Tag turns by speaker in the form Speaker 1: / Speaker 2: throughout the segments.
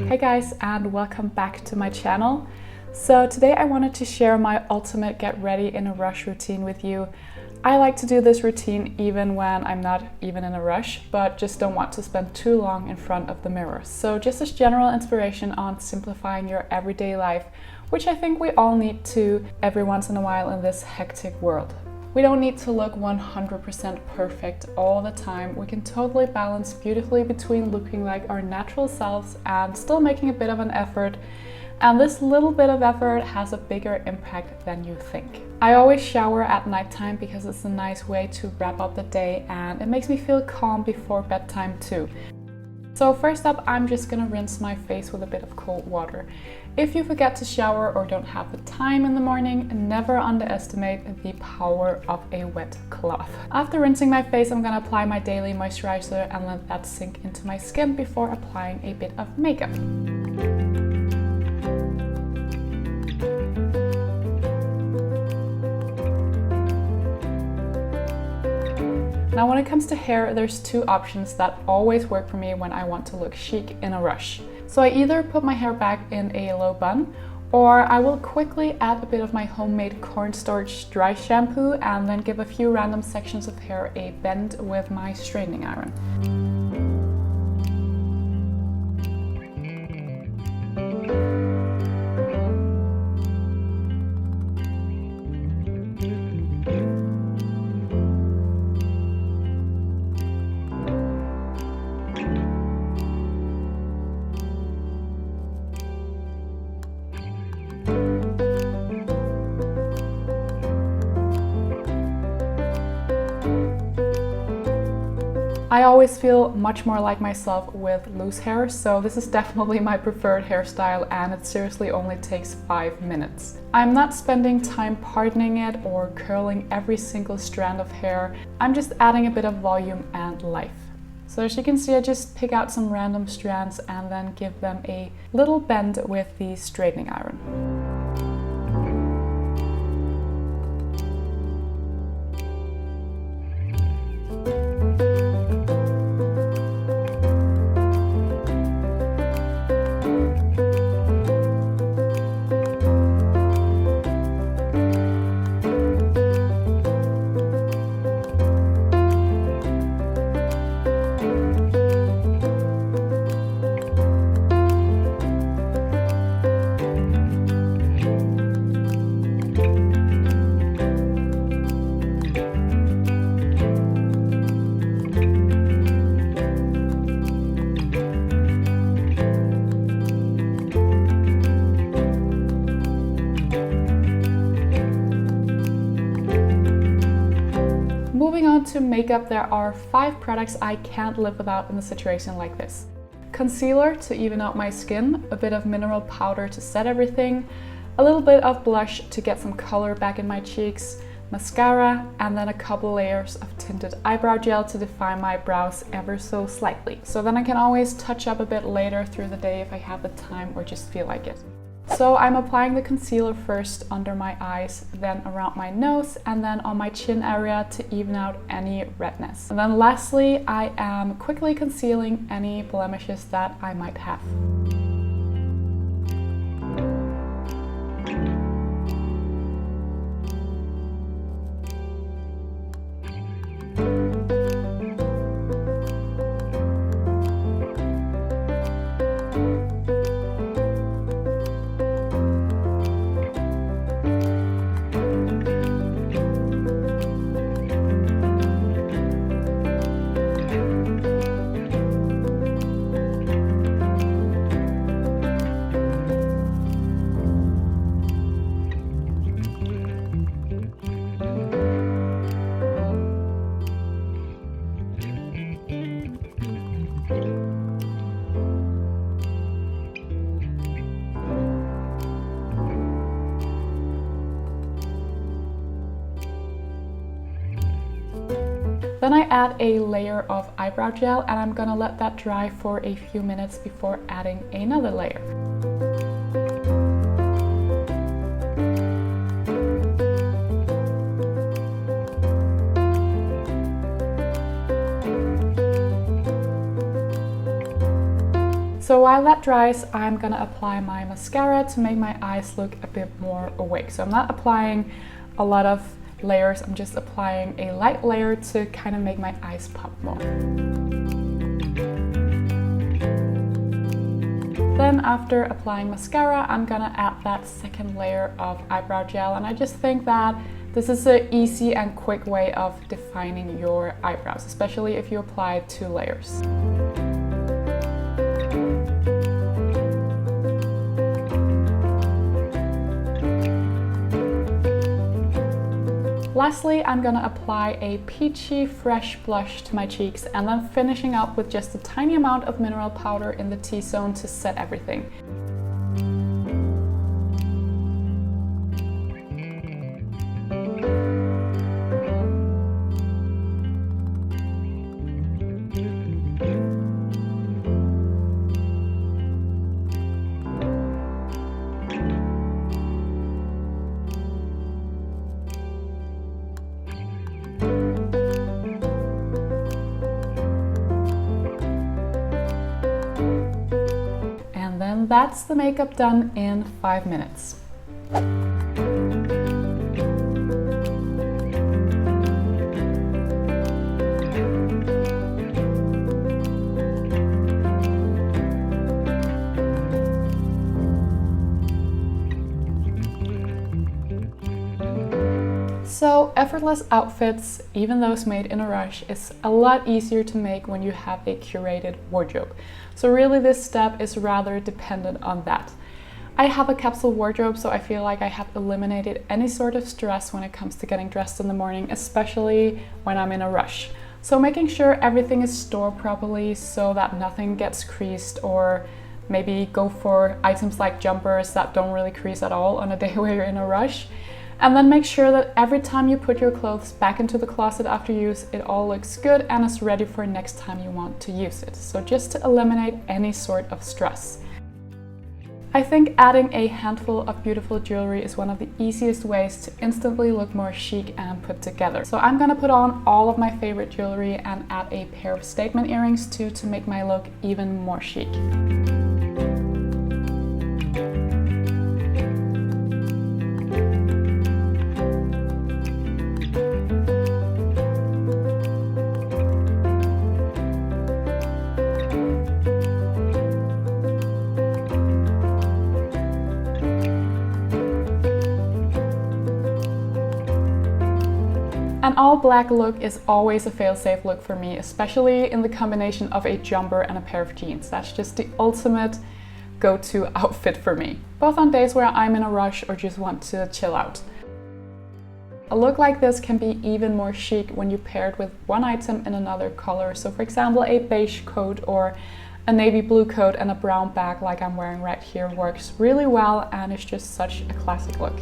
Speaker 1: Hey guys, and welcome back to my channel. So today I wanted to share my ultimate get ready in a rush routine with you. I like to do this routine even when I'm not even in a rush, but just don't want to spend too long in front of the mirror. So just as general inspiration on simplifying your everyday life, which I think we all need to every once in a while in this hectic world. We don't need to look 100% perfect all the time. We can totally balance beautifully between looking like our natural selves and still making a bit of an effort. And this little bit of effort has a bigger impact than you think. I always shower at nighttime because it's a nice way to wrap up the day and it makes me feel calm before bedtime too. So first up, I'm just gonna rinse my face with a bit of cold water. If you forget to shower or don't have the time in the morning, never underestimate the power of a wet cloth. After rinsing my face, I'm gonna apply my daily moisturizer and let that sink into my skin before applying a bit of makeup. Now when it comes to hair, there's two options that always work for me when I want to look chic in a rush. So I either put my hair back in a low bun, or I will quickly add a bit of my homemade cornstarch dry shampoo and then give a few random sections of hair a bend with my straightening iron. I always feel much more like myself with loose hair, so this is definitely my preferred hairstyle and it seriously only takes 5 minutes. I'm not spending time pardoning it or curling every single strand of hair. I'm just adding a bit of volume and life. So as you can see, I just pick out some random strands and then give them a little bend with the straightening iron. Moving on to makeup, there are 5 products I can't live without in a situation like this. Concealer to even out my skin, a bit of mineral powder to set everything, a little bit of blush to get some color back in my cheeks, mascara, and then a couple layers of tinted eyebrow gel to define my brows ever so slightly. So then I can always touch up a bit later through the day if I have the time or just feel like it. So I'm applying the concealer first under my eyes, then around my nose, and then on my chin area to even out any redness. And then lastly, I am quickly concealing any blemishes that I might have. Then I add a layer of eyebrow gel and I'm gonna let that dry for a few minutes before adding another layer. So while that dries, I'm gonna apply my mascara to make my eyes look a bit more awake. So I'm not applying a lot of layers, I'm just applying a light layer to kind of make my eyes pop more. Then after applying mascara, I'm gonna add that second layer of eyebrow gel, and I just think that this is an easy and quick way of defining your eyebrows, especially if you apply 2 layers. Lastly, I'm gonna apply a peachy fresh blush to my cheeks, and then finishing up with just a tiny amount of mineral powder in the T-zone to set everything. That's the makeup done in 5 minutes. So effortless outfits, even those made in a rush, is a lot easier to make when you have a curated wardrobe. So really this step is rather dependent on that. I have a capsule wardrobe, so I feel like I have eliminated any sort of stress when it comes to getting dressed in the morning, especially when I'm in a rush. So making sure everything is stored properly so that nothing gets creased, or maybe go for items like jumpers that don't really crease at all on a day where you're in a rush. And then make sure that every time you put your clothes back into the closet after use, it all looks good and is ready for next time you want to use it. So just to eliminate any sort of stress. I think adding a handful of beautiful jewelry is one of the easiest ways to instantly look more chic and put together. So I'm gonna put on all of my favorite jewelry and add a pair of statement earrings too to make my look even more chic. An all black look is always a fail-safe look for me, especially in the combination of a jumper and a pair of jeans. That's just the ultimate go-to outfit for me, both on days where I'm in a rush or just want to chill out. A look like this can be even more chic when you pair it with one item in another color. So for example, a beige coat or a navy blue coat and a brown bag like I'm wearing right here works really well, and it's just such a classic look.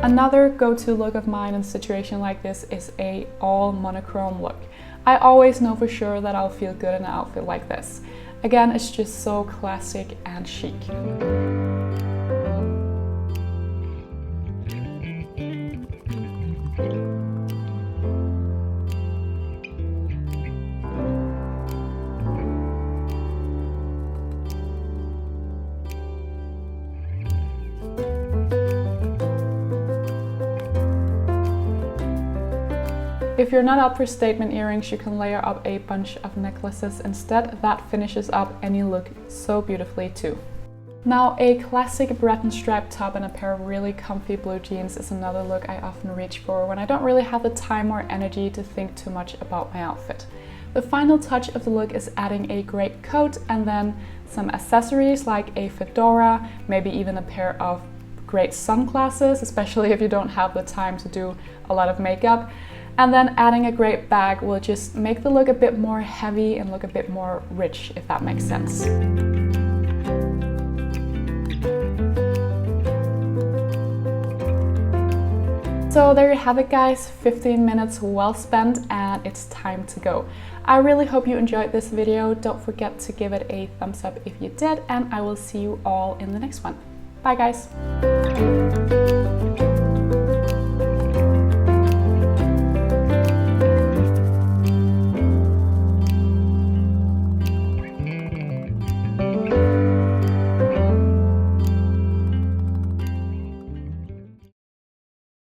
Speaker 1: Another go-to look of mine in a situation like this is a all monochrome look. I always know for sure that I'll feel good in an outfit like this. Again, it's just so classic and chic. If you're not up for statement earrings, you can layer up a bunch of necklaces instead. That finishes up any look so beautifully too. Now, a classic Breton striped top and a pair of really comfy blue jeans is another look I often reach for when I don't really have the time or energy to think too much about my outfit. The final touch of the look is adding a great coat and then some accessories like a fedora, maybe even a pair of great sunglasses, especially if you don't have the time to do a lot of makeup. And then adding a great bag will just make the look a bit more heavy and look a bit more rich, if that makes sense. So there you have it guys, 15 minutes well spent and it's time to go. I really hope you enjoyed this video. Don't forget to give it a thumbs up if you did, and I will see you all in the next one. Bye guys!